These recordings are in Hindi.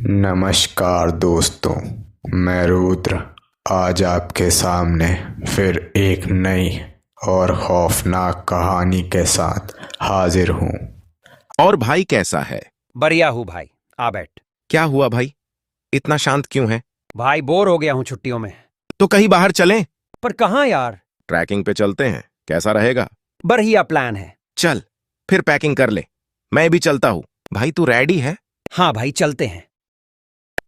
नमस्कार दोस्तों, मैं रुद्र आज आपके सामने फिर एक नई और खौफनाक कहानी के साथ हाजिर हूँ। और भाई कैसा है? बढ़िया हूँ भाई, आ बैठ। क्या हुआ भाई, इतना शांत क्यों है? भाई बोर हो गया हूँ छुट्टियों में। तो कहीं बाहर चलें? पर कहाँ यार? ट्रैकिंग पे चलते हैं, कैसा रहेगा? बढ़िया प्लान है। चल फिर पैकिंग कर ले, मैं भी चलता हूँ। भाई तू रेडी है? हाँ भाई चलते हैं।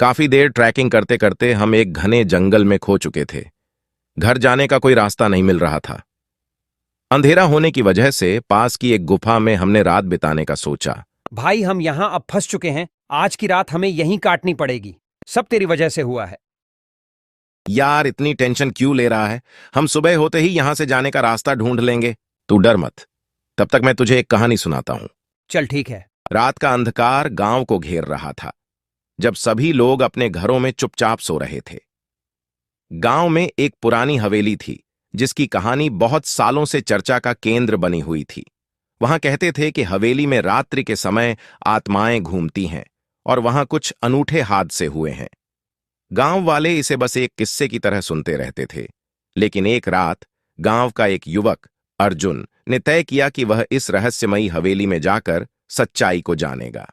काफी देर ट्रैकिंग करते करते हम एक घने जंगल में खो चुके थे। घर जाने का कोई रास्ता नहीं मिल रहा था। अंधेरा होने की वजह से पास की एक गुफा में हमने रात बिताने का सोचा। भाई हम यहाँ अब फंस चुके हैं, आज की रात हमें यहीं काटनी पड़ेगी। सब तेरी वजह से हुआ है। यार इतनी टेंशन क्यों ले रहा है? हम सुबह होते ही यहां से जाने का रास्ता ढूंढ लेंगे, तू डर मत। तब तक मैं तुझे एक कहानी सुनाता हूं। चल ठीक है। रात का अंधकार गांव को घेर रहा था, जब सभी लोग अपने घरों में चुपचाप सो रहे थे। गांव में एक पुरानी हवेली थी, जिसकी कहानी बहुत सालों से चर्चा का केंद्र बनी हुई थी। वहां कहते थे कि हवेली में रात्रि के समय आत्माएं घूमती हैं और वहां कुछ अनूठे हादसे हुए हैं। गांव वाले इसे बस एक किस्से की तरह सुनते रहते थे, लेकिन एक रात गांव का एक युवक अर्जुन ने तय किया कि वह इस रहस्यमयी हवेली में जाकर सच्चाई को जानेगा।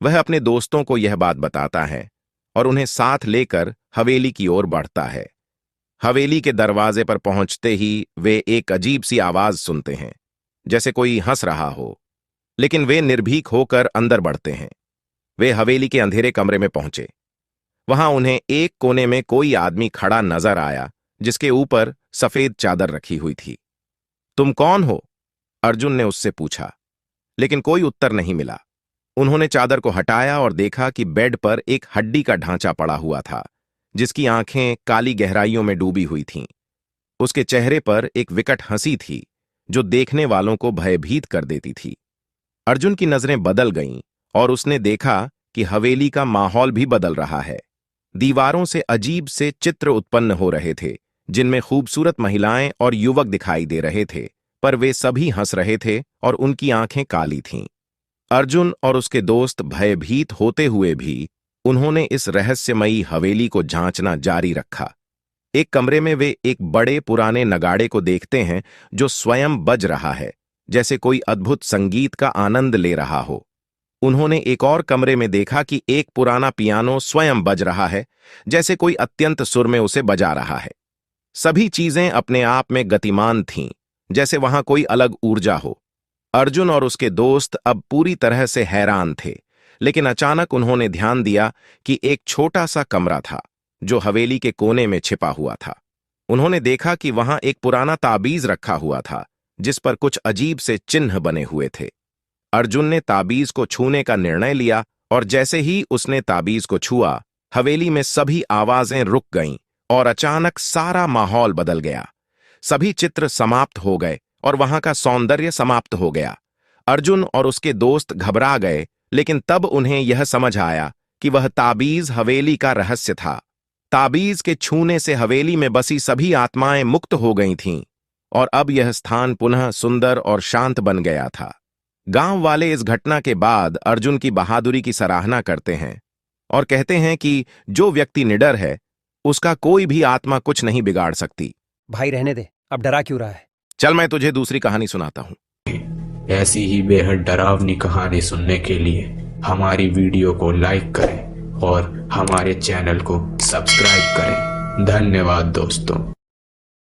वह अपने दोस्तों को यह बात बताता है और उन्हें साथ लेकर हवेली की ओर बढ़ता है। हवेली के दरवाजे पर पहुंचते ही वे एक अजीब सी आवाज सुनते हैं, जैसे कोई हंस रहा हो, लेकिन वे निर्भीक होकर अंदर बढ़ते हैं। वे हवेली के अंधेरे कमरे में पहुंचे। वहां उन्हें एक कोने में कोई आदमी खड़ा नजर आया, जिसके ऊपर सफेद चादर रखी हुई थी। तुम कौन हो? अर्जुन ने उससे पूछा, लेकिन कोई उत्तर नहीं मिला। उन्होंने चादर को हटाया और देखा कि बेड पर एक हड्डी का ढांचा पड़ा हुआ था, जिसकी आंखें काली गहराइयों में डूबी हुई थीं। उसके चेहरे पर एक विकट हंसी थी, जो देखने वालों को भयभीत कर देती थी। अर्जुन की नजरें बदल गईं और उसने देखा कि हवेली का माहौल भी बदल रहा है। दीवारों से अजीब से चित्र उत्पन्न हो रहे थे, जिनमें खूबसूरत महिलाएं और युवक दिखाई दे रहे थे, पर वे सभी हंस रहे थे और उनकी आंखें काली थीं। अर्जुन और उसके दोस्त भयभीत होते हुए भी उन्होंने इस रहस्यमयी हवेली को जांचना जारी रखा। एक कमरे में वे एक बड़े पुराने नगाड़े को देखते हैं, जो स्वयं बज रहा है, जैसे कोई अद्भुत संगीत का आनंद ले रहा हो। उन्होंने एक और कमरे में देखा कि एक पुराना पियानो स्वयं बज रहा है, जैसे कोई अत्यंत सुर में उसे बजा रहा है। सभी चीजें अपने आप में गतिमान थीं, जैसे वहां कोई अलग ऊर्जा हो। अर्जुन और उसके दोस्त अब पूरी तरह से हैरान थे, लेकिन अचानक उन्होंने ध्यान दिया कि एक छोटा सा कमरा था, जो हवेली के कोने में छिपा हुआ था। उन्होंने देखा कि वहां एक पुराना ताबीज रखा हुआ था, जिस पर कुछ अजीब से चिन्ह बने हुए थे। अर्जुन ने ताबीज को छूने का निर्णय लिया, और जैसे ही उसने ताबीज को छुआ, हवेली में सभी आवाजें रुक गईं और अचानक सारा माहौल बदल गया। सभी चित्र समाप्त हो गए और वहां का सौंदर्य समाप्त हो गया। अर्जुन और उसके दोस्त घबरा गए, लेकिन तब उन्हें यह समझ आया कि वह ताबीज हवेली का रहस्य था। ताबीज के छूने से हवेली में बसी सभी आत्माएं मुक्त हो गई थीं, और अब यह स्थान पुनः सुंदर और शांत बन गया था। गांव वाले इस घटना के बाद अर्जुन की बहादुरी की सराहना करते हैं और कहते हैं कि जो व्यक्ति निडर है, उसका कोई भी आत्मा कुछ नहीं बिगाड़ सकती। भाई रहने दे, अब डरा क्यों रहा है? चल मैं तुझे दूसरी कहानी सुनाता हूं। ऐसी ही बेहद डरावनी कहानी सुनने के लिए हमारी वीडियो को लाइक करें और हमारे चैनल को सब्सक्राइब करें। धन्यवाद दोस्तों।